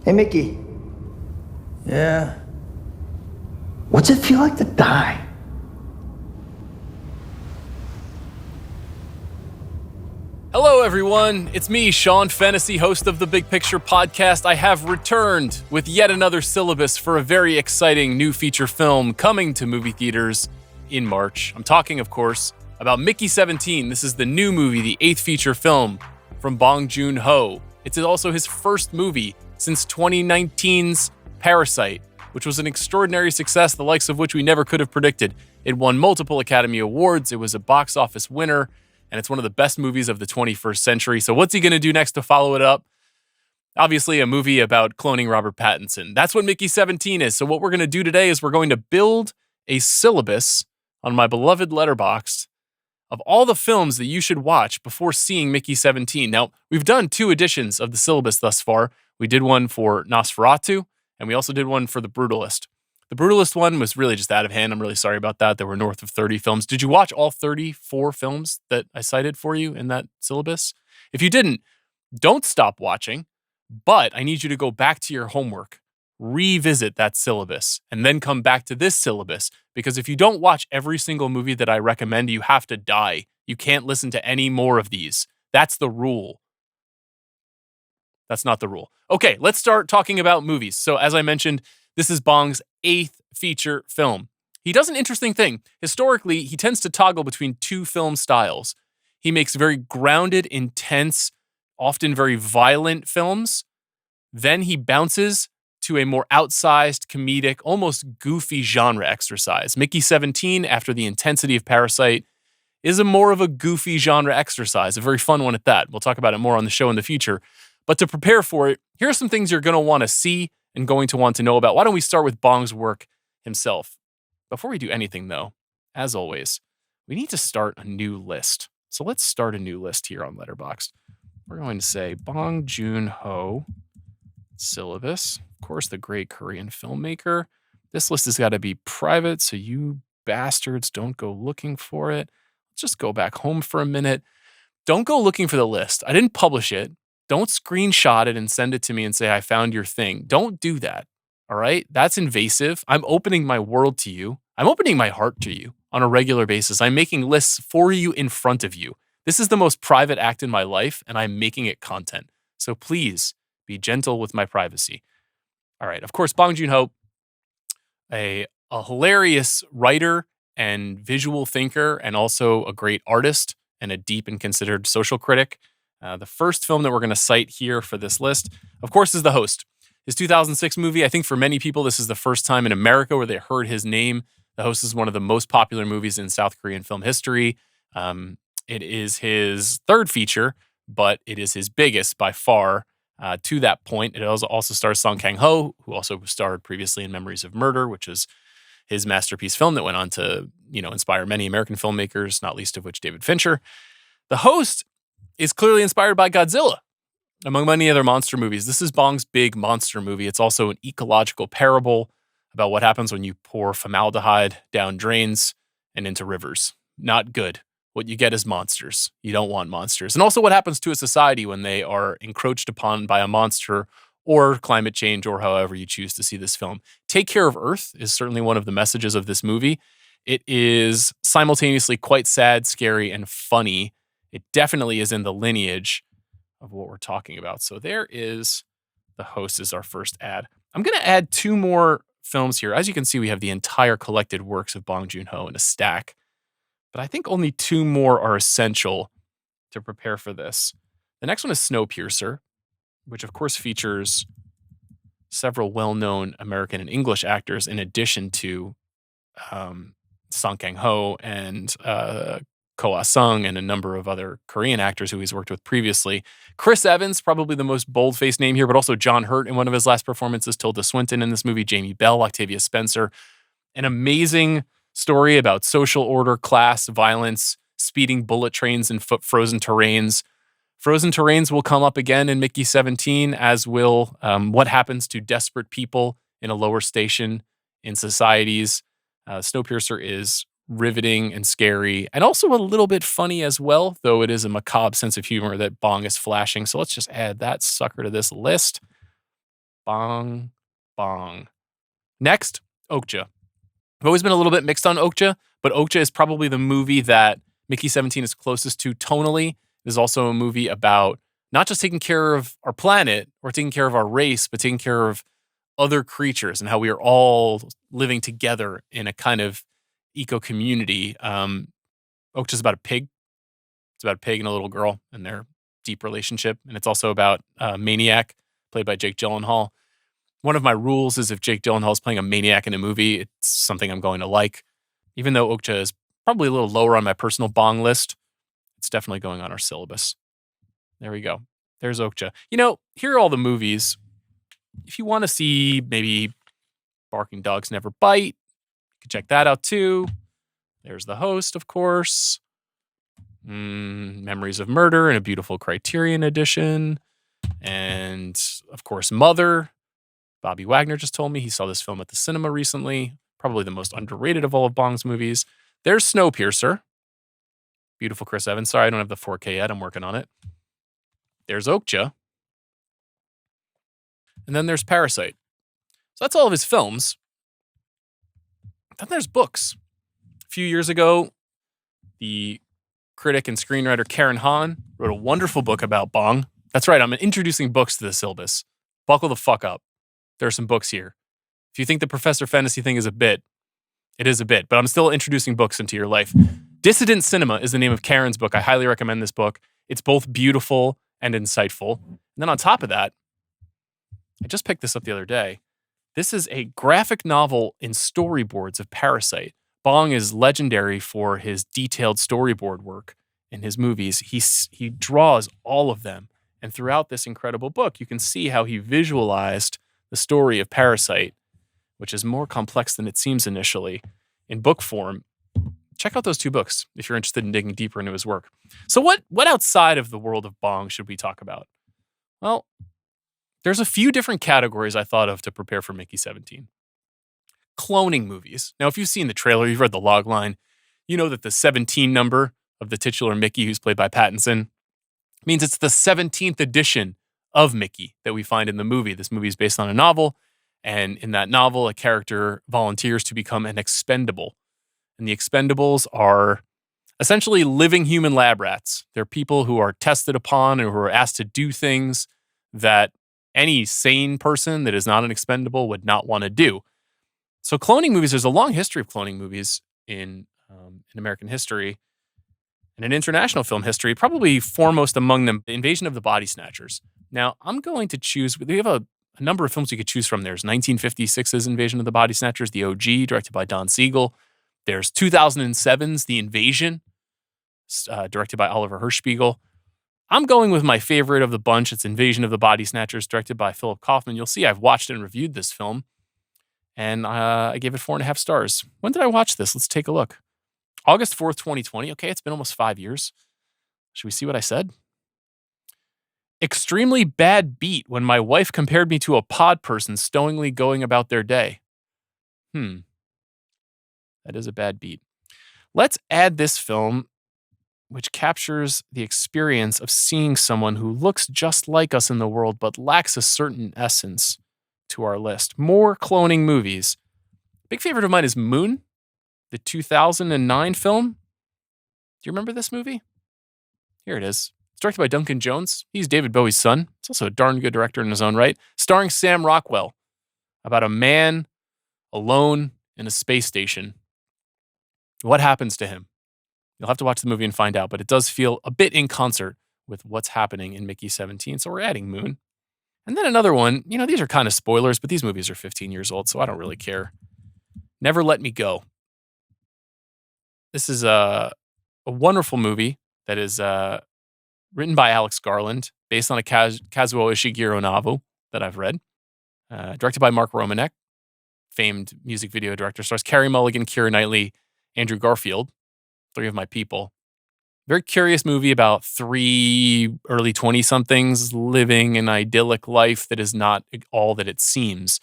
Hey, Mickey. Yeah. What's it feel like to die? Hello, everyone. It's me, Sean Fennessey, host of the Big Picture Podcast. I have returned with yet another syllabus for a very exciting new feature film coming to movie theaters in March. I'm talking, of course, about Mickey 17. This is the new movie, the 8th feature film from Bong Joon-ho. It's also his first movie since 2019's Parasite, which was an extraordinary success, the likes of which we never could have predicted. It won multiple Academy Awards. It was a box office winner. And it's one of the best movies of the 21st century. So what's he going to do next to follow it up? Obviously, a movie about cloning Robert Pattinson. That's what Mickey 17 is. So what we're going to do today is we're going to build a syllabus on my beloved Letterboxd of all the films that you should watch before seeing Mickey 17. Now, we've done 2 editions of the syllabus thus far. We did one for Nosferatu, and we also did one for The Brutalist. The Brutalist one was really just out of hand. I'm really sorry about that. There were north of 30 films. Did you watch all 34 films that I cited for you in that syllabus? If you didn't, don't stop watching, but I need you to go back to your homework, revisit that syllabus, and then come back to this syllabus, because if you don't watch every single movie that I recommend, you have to die. You can't listen to any more of these. That's the rule. That's not the rule. Okay, let's start talking about movies. So as I mentioned, this is Bong's 8th feature film. He does an interesting thing. Historically, he tends to toggle between 2 film styles. He makes very grounded, intense, often very violent films. Then he bounces to a more outsized, comedic, almost goofy genre exercise. Mickey 17, after the intensity of Parasite, is a more of a goofy genre exercise, a very fun one at that. We'll talk about it more on the show in the future. But to prepare for it, here are some things you're going to want to see and going to want to know about. Why don't we start with Bong's work himself? Before we do anything, though, as always, we need to start a new list. So let's start a new list here on Letterboxd. We're going to say Bong Joon-ho syllabus. Of course, the great Korean filmmaker. This list has got to be private, so you bastards don't go looking for it. Let's just go back home for a minute. Don't go looking for the list. I didn't publish it. Don't screenshot it and send it to me and say, I found your thing. Don't do that. All right? That's invasive. I'm opening my world to you. I'm opening my heart to you on a regular basis. I'm making lists for you in front of you. This is the most private act in my life, and I'm making it content. So please be gentle with my privacy. All right. Of course, Bong Joon-ho, a hilarious writer and visual thinker, and also a great artist and a deep and considered social critic. The first film that we're going to cite here for this list, of course, is The Host. His 2006 movie. I think for many people, this is the first time in America where they heard his name. The Host is one of the most popular movies in South Korean film history. It is his 3rd feature, but it is his biggest by far to that point. It also stars Song Kang-ho, who also starred previously in Memories of Murder, which is his masterpiece film that went on to, inspire many American filmmakers, not least of which David Fincher. The Host is clearly inspired by Godzilla, among many other monster movies. This is Bong's big monster movie. It's also an ecological parable about what happens when you pour formaldehyde down drains and into rivers. Not good. What you get is monsters. You don't want monsters. And also what happens to a society when they are encroached upon by a monster or climate change, or however you choose to see this film. Take care of Earth is certainly one of the messages of this movie. It is simultaneously quite sad, scary, and funny. It definitely is in the lineage of what we're talking about. So there is The Host as our first ad. I'm going to add 2 more films here. As you can see, we have the entire collected works of Bong Joon-ho in a stack. But I think only 2 more are essential to prepare for this. The next one is Snowpiercer, which of course features several well-known American and English actors in addition to Song Kang-ho and Ko Ah-sung and a number of other Korean actors who he's worked with previously. Chris Evans, probably the most bold-faced name here, but also John Hurt in one of his last performances, Tilda Swinton in this movie, Jamie Bell, Octavia Spencer. An amazing story about social order, class, violence, speeding bullet trains in frozen terrains. Frozen terrains will come up again in Mickey 17, as will what happens to desperate people in a lower station in societies. Snowpiercer is riveting and scary, and also a little bit funny as well, though it is a macabre sense of humor that Bong is flashing. So let's just add that sucker to this list. Bong. Next, Okja. I've always been a little bit mixed on Okja, but Okja is probably the movie that Mickey 17 is closest to tonally. It is also a movie about not just taking care of our planet or taking care of our race, but taking care of other creatures and how we are all living together in a kind of eco community. Okja's about a pig. It's about a pig and a little girl and their deep relationship. And it's also about a maniac played by Jake Gyllenhaal. One of my rules is if Jake Gyllenhaal is playing a maniac in a movie, it's something I'm going to like. Even though Okja is probably a little lower on my personal bong list, it's definitely going on our syllabus. There we go. There's Okja. Here are all the movies. If you want to see maybe Barking Dogs Never Bite, you can check that out too. There's The Host, of course. Memories of Murder in a beautiful Criterion edition. And, of course, Mother. Bobby Wagner just told me he saw this film at the cinema recently. Probably the most underrated of all of Bong's movies. There's Snowpiercer. Beautiful Chris Evans. Sorry, I don't have the 4K yet. I'm working on it. There's Okja. And then there's Parasite. So that's all of his films. Then there's books. A few years ago, the critic and screenwriter Karen Han wrote a wonderful book about Bong. That's right, I'm introducing books to the syllabus. Buckle the fuck up. There are some books here. If you think the Professor Fennessey thing is a bit, it is a bit, but I'm still introducing books into your life. Dissident Cinema is the name of Karen's book. I highly recommend this book. It's both beautiful and insightful. And then on top of that, I just picked this up the other day. This is a graphic novel in storyboards of Parasite. Bong is legendary for his detailed storyboard work in his movies. He draws all of them. And throughout this incredible book, you can see how he visualized the story of Parasite, which is more complex than it seems initially, in book form. Check out those two books if you're interested in digging deeper into his work. So what outside of the world of Bong should we talk about? Well, there's a few different categories I thought of to prepare for Mickey 17. Cloning movies. Now, if you've seen the trailer, you've read the log line, you know that the 17 number of the titular Mickey, who's played by Pattinson, means it's the 17th edition of Mickey that we find in the movie. This movie is based on a novel, and in that novel, a character volunteers to become an expendable. And the expendables are essentially living human lab rats. They're people who are tested upon or who are asked to do things that any sane person that is not an expendable would not want to do. So cloning movies, there's a long history of cloning movies in American history and in international film history, probably foremost among them, the Invasion of the Body Snatchers. Now, I'm going to choose, we have a number of films you could choose from. There's 1956's Invasion of the Body Snatchers, the OG, directed by Don Siegel. There's 2007's The Invasion, directed by Oliver Hirschspiegel. I'm going with my favorite of the bunch. It's Invasion of the Body Snatchers, directed by Philip Kaufman. You'll see I've watched and reviewed this film, and I gave it 4.5 stars. When did I watch this? Let's take a look. August 4th, 2020. Okay, it's been almost 5 years. Should we see what I said? Extremely bad beat when my wife compared me to a pod person stowingly going about their day. That is a bad beat. Let's add this film, which captures the experience of seeing someone who looks just like us in the world but lacks a certain essence, to our list. More cloning movies. Big favorite of mine is Moon, the 2009 film. Do you remember this movie? Here it is. It's directed by Duncan Jones. He's David Bowie's son. He's also a darn good director in his own right. Starring Sam Rockwell, about a man alone in a space station. What happens to him? You'll have to watch the movie and find out, but it does feel a bit in concert with what's happening in Mickey 17, so we're adding Moon. And then another one, these are kind of spoilers, but these movies are 15 years old, so I don't really care. Never Let Me Go. This is a wonderful movie that is written by Alex Garland, based on a Kazuo Ishiguro novel that I've read. Directed by Mark Romanek, famed music video director. Stars Carey Mulligan, Keira Knightley, Andrew Garfield, three of my people. Very curious movie about three early 20-somethings living an idyllic life that is not all that it seems.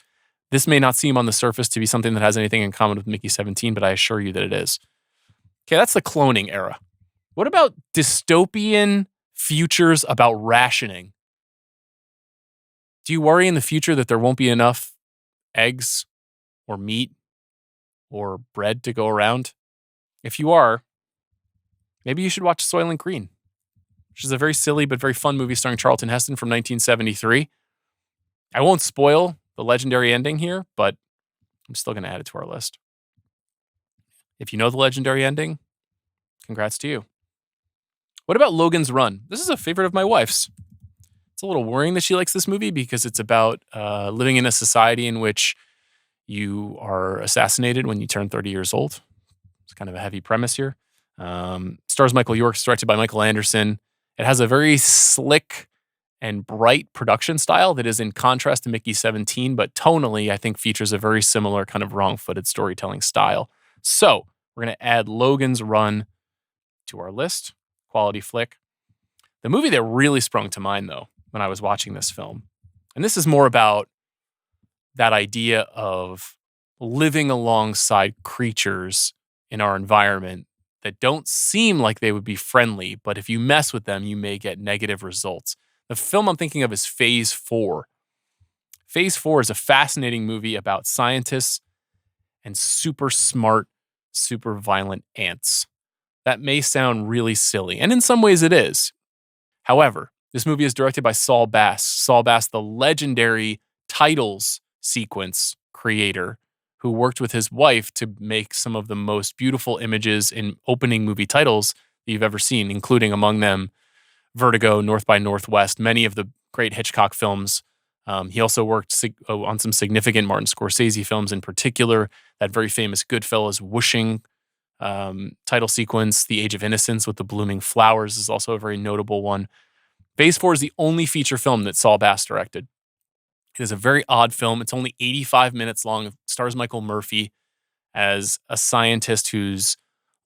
This may not seem on the surface to be something that has anything in common with Mickey 17, but I assure you that it is. Okay, that's the cloning era. What about dystopian futures about rationing? Do you worry in the future that there won't be enough eggs or meat or bread to go around? If you are, maybe you should watch Soylent Green, which is a very silly but very fun movie starring Charlton Heston from 1973. I won't spoil the legendary ending here, but I'm still going to add it to our list. If you know the legendary ending, congrats to you. What about Logan's Run? This is a favorite of my wife's. It's a little worrying that she likes this movie because it's about living in a society in which you are assassinated when you turn 30 years old. It's kind of a heavy premise here. Stars Michael York, directed by Michael Anderson. It has a very slick and bright production style that is in contrast to Mickey 17, but tonally, I think features a very similar kind of wrong-footed storytelling style. So we're going to add Logan's Run to our list. Quality flick. The movie that really sprung to mind, though, when I was watching this film, and this is more about that idea of living alongside creatures in our environment that don't seem like they would be friendly, but if you mess with them, you may get negative results. The film I'm thinking of is Phase 4. Phase 4 is a fascinating movie about scientists and super smart, super violent ants. That may sound really silly, and in some ways it is. However, this movie is directed by Saul Bass. Saul Bass, the legendary titles sequence creator who worked with his wife to make some of the most beautiful images in opening movie titles that you've ever seen, including among them Vertigo, North by Northwest, many of the great Hitchcock films. He also worked on some significant Martin Scorsese films, in particular that very famous Goodfellas whooshing title sequence. The Age of Innocence with the blooming flowers is also a very notable one. Phase 4 is the only feature film that Saul Bass directed. It is a very odd film. It's only 85 minutes long. It stars Michael Murphy as a scientist who's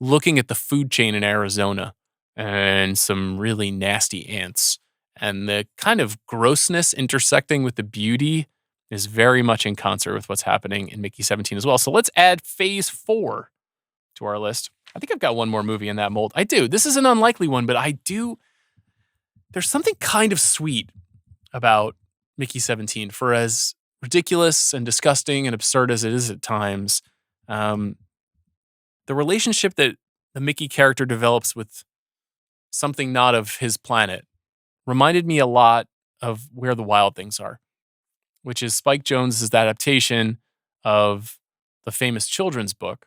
looking at the food chain in Arizona and some really nasty ants. And the kind of grossness intersecting with the beauty is very much in concert with what's happening in Mickey 17 as well. So let's add Phase 4 to our list. I think I've got one more movie in that mold. I do. This is an unlikely one, but I do. There's something kind of sweet about Mickey 17, for as ridiculous and disgusting and absurd as it is at times. The relationship that the Mickey character develops with something not of his planet reminded me a lot of Where the Wild Things Are, which is Spike Jonze's adaptation of the famous children's book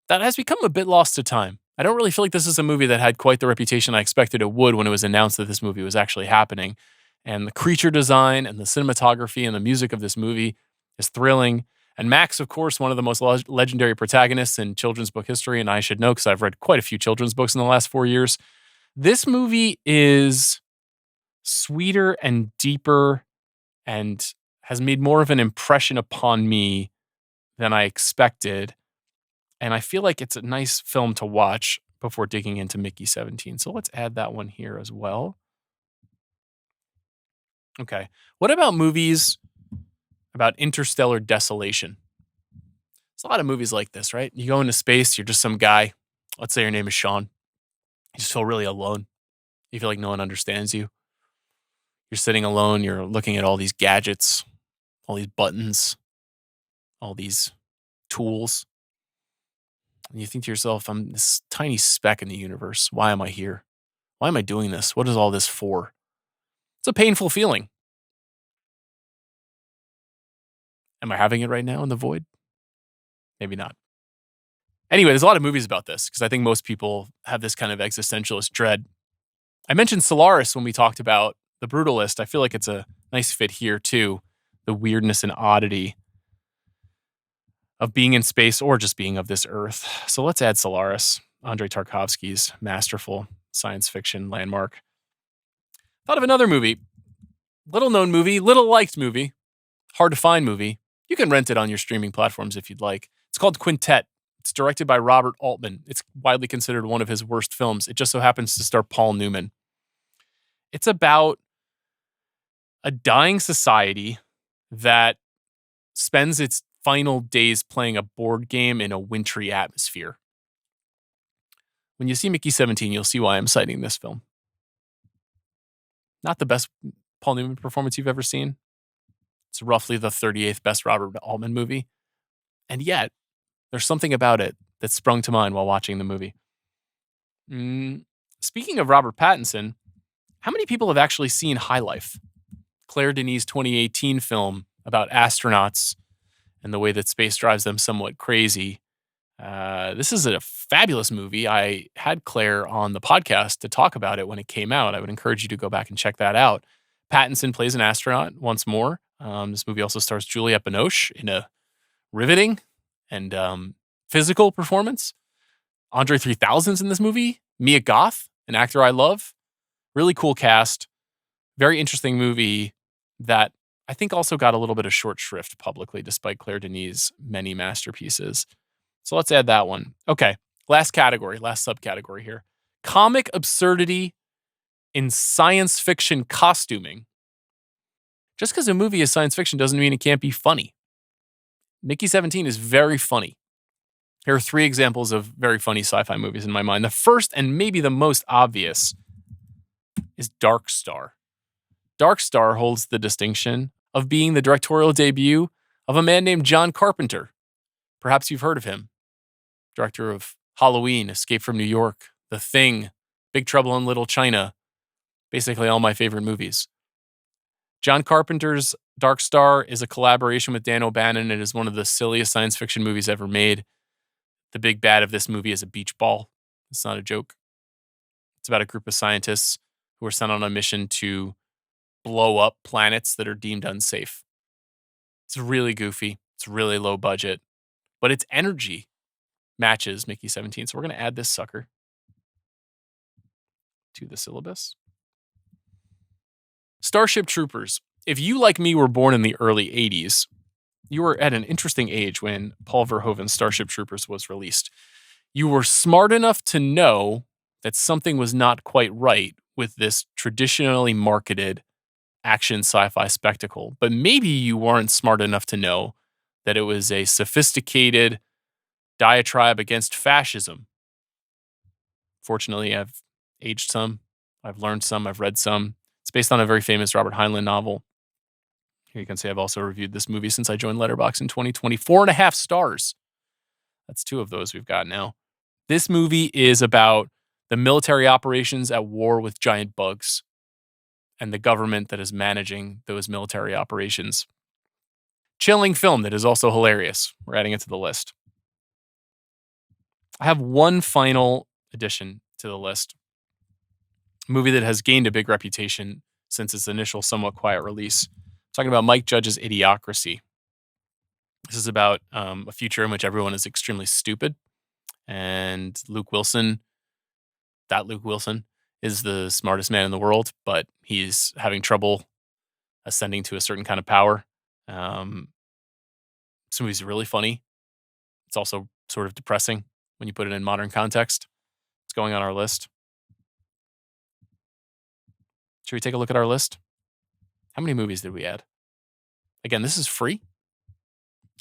that has become a bit lost to time. I don't really feel like this is a movie that had quite the reputation I expected it would when it was announced that this movie was actually happening. And the creature design and the cinematography and the music of this movie is thrilling. And Max, of course, one of the most legendary protagonists in children's book history, and I should know because I've read quite a few children's books in the last 4 years. This movie is sweeter and deeper and has made more of an impression upon me than I expected. And I feel like it's a nice film to watch before digging into Mickey 17. So let's add that one here as well. Okay. What about movies about interstellar desolation? There's a lot of movies like this, right? You go into space, you're just some guy. Let's say your name is Sean. You just feel really alone. You feel like no one understands you. You're sitting alone. You're looking at all these gadgets, all these buttons, all these tools. And you think to yourself, I'm this tiny speck in the universe. Why am I here? Why am I doing this? What is all this for? It's a painful feeling. Am I having it right now in the void? Maybe not. Anyway, there's a lot of movies about this because I think most people have this kind of existentialist dread. I mentioned Solaris when we talked about The Brutalist. I feel like it's a nice fit here too. The weirdness and oddity of being in space or just being of this earth. So let's add Solaris, Andrei Tarkovsky's masterful science fiction landmark. Thought of another movie, little known movie, little liked movie, hard to find movie. You can rent it on your streaming platforms if you'd like. It's called Quintet. It's directed by Robert Altman. It's widely considered one of his worst films. It just so happens to star Paul Newman. It's about a dying society that spends its final days playing a board game in a wintry atmosphere. When you see Mickey 17, you'll see why I'm citing this film. Not the best Paul Newman performance you've ever seen, It's roughly the 38th best Robert Altman movie. And yet, there's something about it that sprung to mind while watching the movie. Speaking of Robert Pattinson, how many people have actually seen High Life? Claire Denis' 2018 film about astronauts and the way that space drives them somewhat crazy. This is a fabulous movie. I had Claire on the podcast to talk about it when it came out. I would encourage you to go back and check that out. Pattinson plays an astronaut once more. This movie also stars Juliette Binoche in a riveting and physical performance. Andre 3000's in this movie. Mia Goth, an actor I love. Really cool cast. Very interesting movie that I think also got a little bit of short shrift publicly, despite Claire Denis' many masterpieces. So let's add that one. Okay, last subcategory here. Comic absurdity in science fiction costuming. Just because a movie is science fiction doesn't mean it can't be funny. Mickey 17 is very funny. Here are 3 examples of very funny sci-fi movies in my mind. The first and maybe the most obvious is Dark Star. Dark Star holds the distinction of being the directorial debut of a man named John Carpenter. Perhaps you've heard of him. Director of Halloween, Escape from New York, The Thing, Big Trouble in Little China. Basically all my favorite movies. John Carpenter's Dark Star is a collaboration with Dan O'Bannon. It is one of the silliest science fiction movies ever made. The big bad of this movie is a beach ball. It's not a joke. It's about a group of scientists who are sent on a mission to blow up planets that are deemed unsafe. It's really goofy. It's really low budget. But its energy matches Mickey 17. So we're going to add this sucker to the syllabus. Starship Troopers. If you, like me, were born in the early 80s, you were at an interesting age when Paul Verhoeven's Starship Troopers was released. You were smart enough to know that something was not quite right with this traditionally marketed action sci-fi spectacle. But maybe you weren't smart enough to know that it was a sophisticated diatribe against fascism. Fortunately, I've aged some, I've learned some, I've read some. It's based on a very famous Robert Heinlein novel. Here you can see I've also reviewed this movie since I joined Letterboxd in 2020. 4.5 stars. That's 2 of those we've got now. This movie is about the military operations at war with giant bugs and the government that is managing those military operations. Chilling film that is also hilarious. We're adding it to the list. I have one final addition to the list. A movie that has gained a big reputation since its initial somewhat quiet release. I'm talking about Mike Judge's Idiocracy. This is about a future in which everyone is extremely stupid. And Luke Wilson, is the smartest man in the world, but he's having trouble ascending to a certain kind of power. This movie's really funny. It's also sort of depressing when you put it in modern context. It's going on our list. Should we take a look at our list? How many movies did we add? Again, this is free.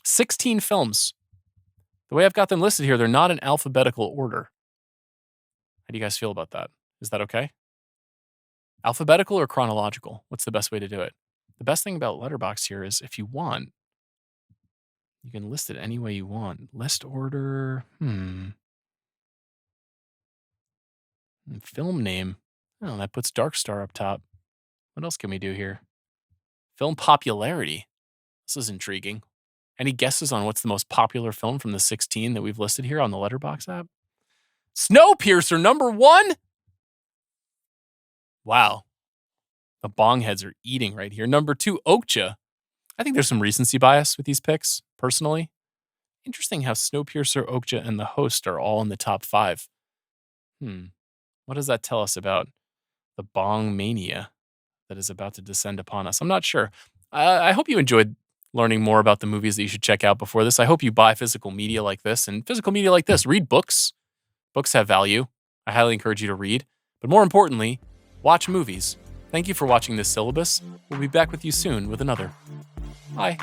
16 films. The way I've got them listed here, they're not in alphabetical order. How do you guys feel about that? Is that okay? Alphabetical or chronological? What's the best way to do it? The best thing about Letterboxd here is if you want, you can list it any way you want. List order. Film name. Oh, that puts Dark Star up top. What else can we do here? Film popularity. This is intriguing. Any guesses on what's the most popular film from the 16 that we've listed here on the Letterboxd app? Snowpiercer, number 1? Wow. The bong heads are eating right here. Number 2, Okja. I think there's some recency bias with these picks, personally. Interesting how Snowpiercer, Okja, and The Host are all in the top 5. What does that tell us about the bong mania that is about to descend upon us? I'm not sure. I hope you enjoyed learning more about the movies that you should check out before this. I hope you buy physical media like this. And physical media like this, read books. Books have value. I highly encourage you to read. But more importantly, watch movies. Thank you for watching this syllabus. We'll be back with you soon with another. Bye.